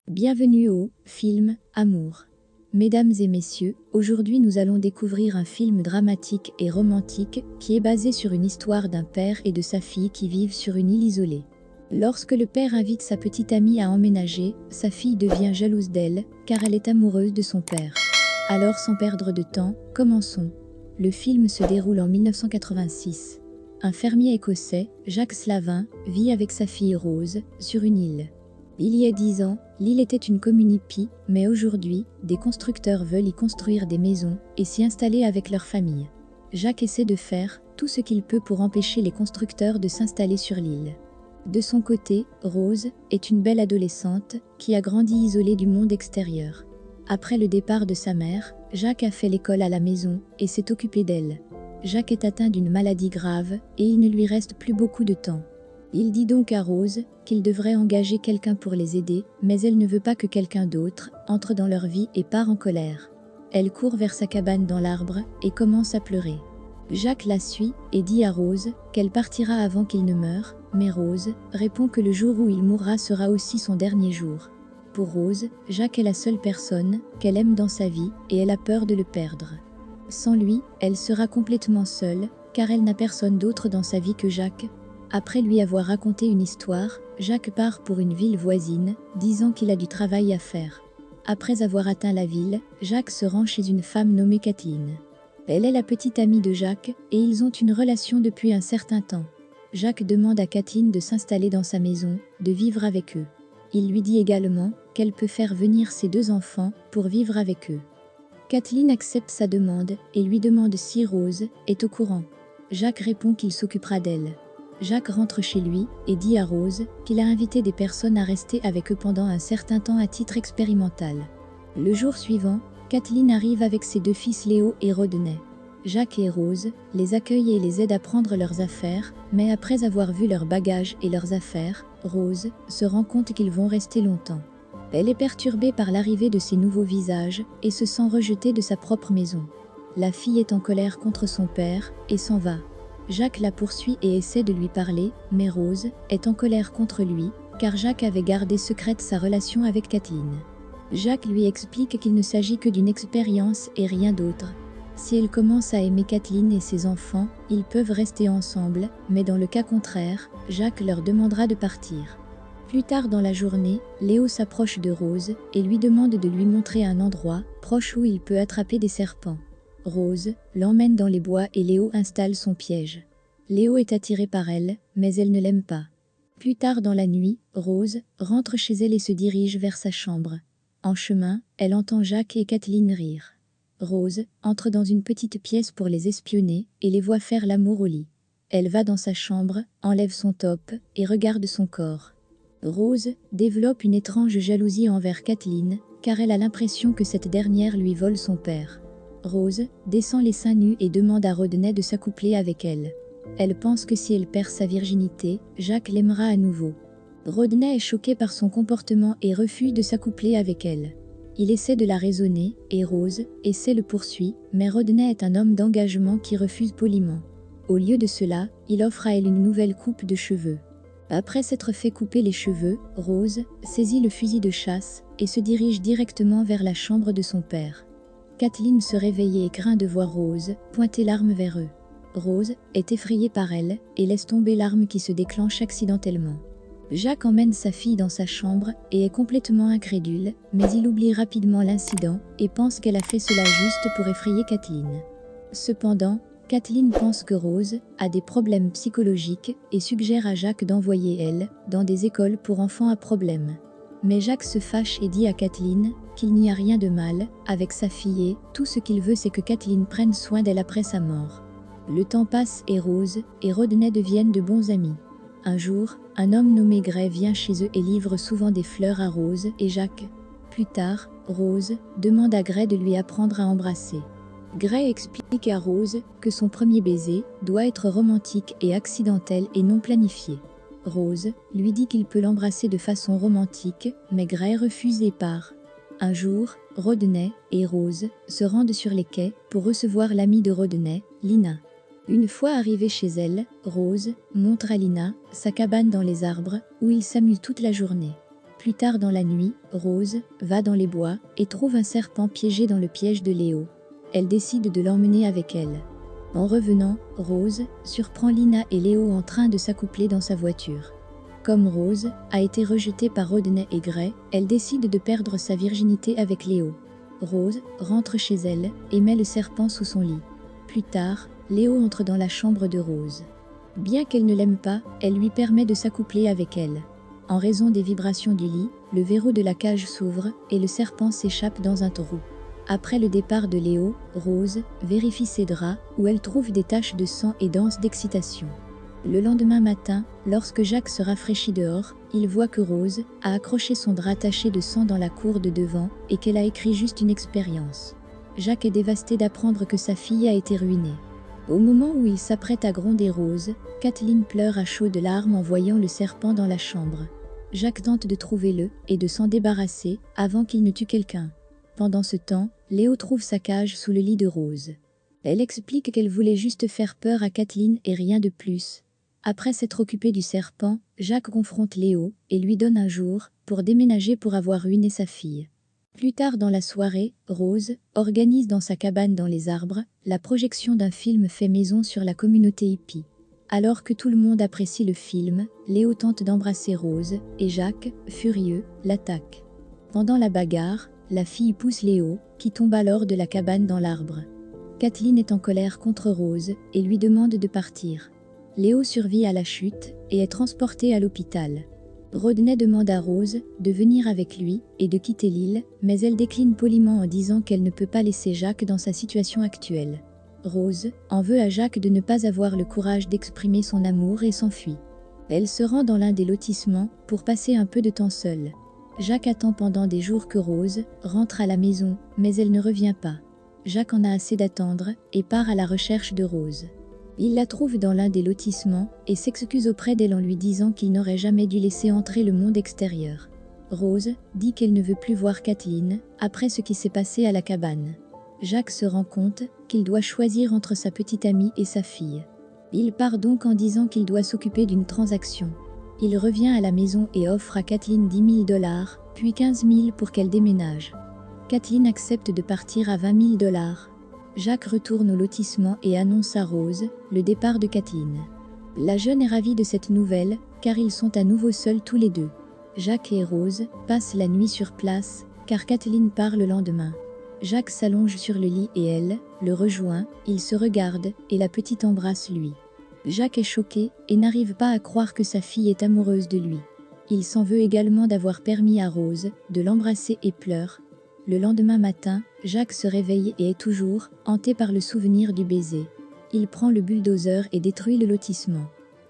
Bienvenue au film Amour. Mesdames et messieurs, aujourd'hui nous allons découvrir un film dramatique et romantique qui est basé sur une histoire d'un père et de sa fille qui vivent sur une île isolée. Lorsque le père invite sa petite amie à emménager, sa fille devient jalouse d'elle car elle est amoureuse de son père. Alors sans perdre de temps, commençons. Le film se déroule en 1986. Un fermier écossais, Jacques Slavin, vit avec sa fille Rose sur une île. Il y a 10 ans, l'île était une commune hippie, mais aujourd'hui, des constructeurs veulent y construire des maisons et s'y installer avec leur famille. Jacques essaie de faire tout ce qu'il peut pour empêcher les constructeurs de s'installer sur l'île. De son côté, Rose est une belle adolescente qui a grandi isolée du monde extérieur. Après le départ de sa mère, Jacques a fait l'école à la maison et s'est occupé d'elle. Jacques est atteint d'une maladie grave et il ne lui reste plus beaucoup de temps. Il dit donc à Rose qu'il devrait engager quelqu'un pour les aider, mais elle ne veut pas que quelqu'un d'autre entre dans leur vie et part en colère. Elle court vers sa cabane dans l'arbre et commence à pleurer. Jacques la suit et dit à Rose qu'elle partira avant qu'il ne meure, mais Rose répond que le jour où il mourra sera aussi son dernier jour. Pour Rose, Jacques est la seule personne qu'elle aime dans sa vie et elle a peur de le perdre. Sans lui, elle sera complètement seule, car elle n'a personne d'autre dans sa vie que Jacques. Après lui avoir raconté une histoire, Jacques part pour une ville voisine, disant qu'il a du travail à faire. Après avoir atteint la ville, Jacques se rend chez une femme nommée Kathleen. Elle est la petite amie de Jacques, et ils ont une relation depuis un certain temps. Jacques demande à Kathleen de s'installer dans sa maison, de vivre avec eux. Il lui dit également qu'elle peut faire venir ses 2 enfants pour vivre avec eux. Kathleen accepte sa demande et lui demande si Rose est au courant. Jacques répond qu'il s'occupera d'elle. Jacques rentre chez lui et dit à Rose qu'il a invité des personnes à rester avec eux pendant un certain temps à titre expérimental. Le jour suivant, Kathleen arrive avec ses 2 fils Léo et Rodney. Jacques et Rose les accueillent et les aident à prendre leurs affaires, mais après avoir vu leurs bagages et leurs affaires, Rose se rend compte qu'ils vont rester longtemps. Elle est perturbée par l'arrivée de ces nouveaux visages et se sent rejetée de sa propre maison. La fille est en colère contre son père et s'en va. Jacques la poursuit et essaie de lui parler, mais Rose est en colère contre lui, car Jacques avait gardé secrète sa relation avec Kathleen. Jacques lui explique qu'il ne s'agit que d'une expérience et rien d'autre. Si elle commence à aimer Kathleen et ses enfants, ils peuvent rester ensemble, mais dans le cas contraire, Jacques leur demandera de partir. Plus tard dans la journée, Léo s'approche de Rose et lui demande de lui montrer un endroit proche où il peut attraper des serpents. Rose l'emmène dans les bois et Léo installe son piège. Léo est attiré par elle, mais elle ne l'aime pas. Plus tard dans la nuit, Rose rentre chez elle et se dirige vers sa chambre. En chemin, elle entend Jacques et Kathleen rire. Rose entre dans une petite pièce pour les espionner et les voit faire l'amour au lit. Elle va dans sa chambre, enlève son top et regarde son corps. Rose développe une étrange jalousie envers Kathleen, car elle a l'impression que cette dernière lui vole son père. Rose descend les seins nus et demande à Rodney de s'accoupler avec elle. Elle pense que si elle perd sa virginité, Jacques l'aimera à nouveau. Rodney est choqué par son comportement et refuse de s'accoupler avec elle. Il essaie de la raisonner et Rose essaie le poursuit, mais Rodney est un homme d'engagement qui refuse poliment. Au lieu de cela, il offre à elle une nouvelle coupe de cheveux. Après s'être fait couper les cheveux, Rose saisit le fusil de chasse et se dirige directement vers la chambre de son père. Kathleen se réveille et craint de voir Rose pointer l'arme vers eux. Rose est effrayée par elle et laisse tomber l'arme qui se déclenche accidentellement. Jacques emmène sa fille dans sa chambre et est complètement incrédule, mais il oublie rapidement l'incident et pense qu'elle a fait cela juste pour effrayer Kathleen. Cependant, Kathleen pense que Rose a des problèmes psychologiques et suggère à Jacques d'envoyer elle dans des écoles pour enfants à problème. Mais Jacques se fâche et dit à Kathleen qu'il n'y a rien de mal avec sa fille et tout ce qu'il veut c'est que Kathleen prenne soin d'elle après sa mort. Le temps passe et Rose et Rodney deviennent de bons amis. Un jour, un homme nommé Gray vient chez eux et livre souvent des fleurs à Rose et Jacques. Plus tard, Rose demande à Gray de lui apprendre à embrasser. Gray explique à Rose que son premier baiser doit être romantique et accidentel et non planifié. Rose lui dit qu'il peut l'embrasser de façon romantique, mais Gray refuse et part. Un jour, Rodney et Rose se rendent sur les quais pour recevoir l'amie de Rodney, Lina. Une fois arrivée chez elle, Rose montre à Lina sa cabane dans les arbres où ils s'amusent toute la journée. Plus tard dans la nuit, Rose va dans les bois et trouve un serpent piégé dans le piège de Léo. Elle décide de l'emmener avec elle. En revenant, Rose surprend Lina et Léo en train de s'accoupler dans sa voiture. Comme Rose a été rejetée par Rodney et Gray, elle décide de perdre sa virginité avec Léo. Rose rentre chez elle et met le serpent sous son lit. Plus tard, Léo entre dans la chambre de Rose. Bien qu'elle ne l'aime pas, elle lui permet de s'accoupler avec elle. En raison des vibrations du lit, le verrou de la cage s'ouvre et le serpent s'échappe dans un trou. Après le départ de Léo, Rose vérifie ses draps où elle trouve des taches de sang et danse d'excitation. Le lendemain matin, lorsque Jacques se rafraîchit dehors, il voit que Rose a accroché son drap taché de sang dans la cour de devant et qu'elle a écrit juste une expérience. Jacques est dévasté d'apprendre que sa fille a été ruinée. Au moment où il s'apprête à gronder Rose, Kathleen pleure à chaudes larmes en voyant le serpent dans la chambre. Jacques tente de trouver le et de s'en débarrasser avant qu'il ne tue quelqu'un. Pendant ce temps, Léo trouve sa cage sous le lit de Rose. Elle explique qu'elle voulait juste faire peur à Kathleen et rien de plus. Après s'être occupé du serpent, Jacques confronte Léo et lui donne un jour pour déménager pour avoir ruiné sa fille. Plus tard dans la soirée, Rose organise dans sa cabane dans les arbres la projection d'un film fait maison sur la communauté hippie. Alors que tout le monde apprécie le film, Léo tente d'embrasser Rose et Jacques, furieux, l'attaque. Pendant la bagarre, la fille pousse Léo, qui tombe alors de la cabane dans l'arbre. Kathleen est en colère contre Rose et lui demande de partir. Léo survit à la chute et est transporté à l'hôpital. Rodney demande à Rose de venir avec lui et de quitter l'île, mais elle décline poliment en disant qu'elle ne peut pas laisser Jacques dans sa situation actuelle. Rose en veut à Jacques de ne pas avoir le courage d'exprimer son amour et s'enfuit. Elle se rend dans l'un des lotissements pour passer un peu de temps seule. Jacques attend pendant des jours que Rose rentre à la maison, mais elle ne revient pas. Jacques en a assez d'attendre et part à la recherche de Rose. Il la trouve dans l'un des lotissements et s'excuse auprès d'elle en lui disant qu'il n'aurait jamais dû laisser entrer le monde extérieur. Rose dit qu'elle ne veut plus voir Kathleen après ce qui s'est passé à la cabane. Jacques se rend compte qu'il doit choisir entre sa petite amie et sa fille. Il part donc en disant qu'il doit s'occuper d'une transaction. Il revient à la maison et offre à Kathleen $10 000, puis 15 000 pour qu'elle déménage. Kathleen accepte de partir à $20 000. Jacques retourne au lotissement et annonce à Rose le départ de Kathleen. La jeune est ravie de cette nouvelle, car ils sont à nouveau seuls tous les deux. Jacques et Rose passent la nuit sur place, car Kathleen part le lendemain. Jacques s'allonge sur le lit et elle le rejoint, ils se regardent et la petite embrasse lui. Jacques est choqué et n'arrive pas à croire que sa fille est amoureuse de lui. Il s'en veut également d'avoir permis à Rose de l'embrasser et pleure. Le lendemain matin, Jacques se réveille et est toujours hanté par le souvenir du baiser. Il prend le bulldozer et détruit le lotissement.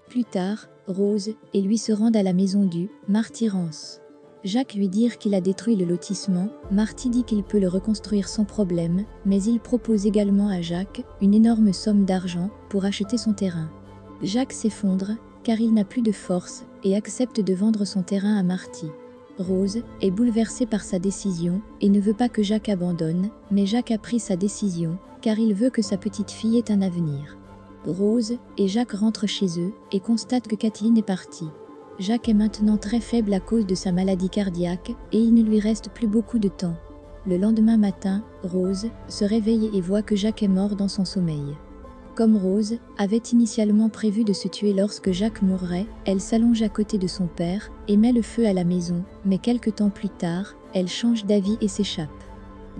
Plus tard, Rose et lui se rendent à la maison du Marty Rance. Jacques lui dit qu'il a détruit le lotissement, Marty dit qu'il peut le reconstruire sans problème, mais il propose également à Jacques une énorme somme d'argent pour acheter son terrain. Jacques s'effondre, car il n'a plus de force, et accepte de vendre son terrain à Marty. Rose est bouleversée par sa décision et ne veut pas que Jacques abandonne, mais Jacques a pris sa décision, car il veut que sa petite fille ait un avenir. Rose et Jacques rentrent chez eux et constatent que Kathleen est partie. Jacques est maintenant très faible à cause de sa maladie cardiaque et il ne lui reste plus beaucoup de temps. Le lendemain matin, Rose se réveille et voit que Jacques est mort dans son sommeil. Comme Rose avait initialement prévu de se tuer lorsque Jacques mourrait, elle s'allonge à côté de son père et met le feu à la maison, mais quelque temps plus tard, elle change d'avis et s'échappe.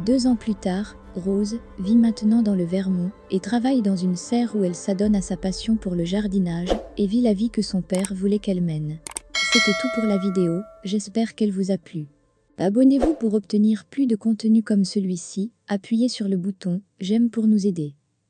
2 ans plus tard, Rose vit maintenant dans le Vermont et travaille dans une serre où elle s'adonne à sa passion pour le jardinage et vit la vie que son père voulait qu'elle mène. C'était tout pour la vidéo, j'espère qu'elle vous a plu. Abonnez-vous pour obtenir plus de contenu comme celui-ci, appuyez sur le bouton « J'aime » pour nous aider.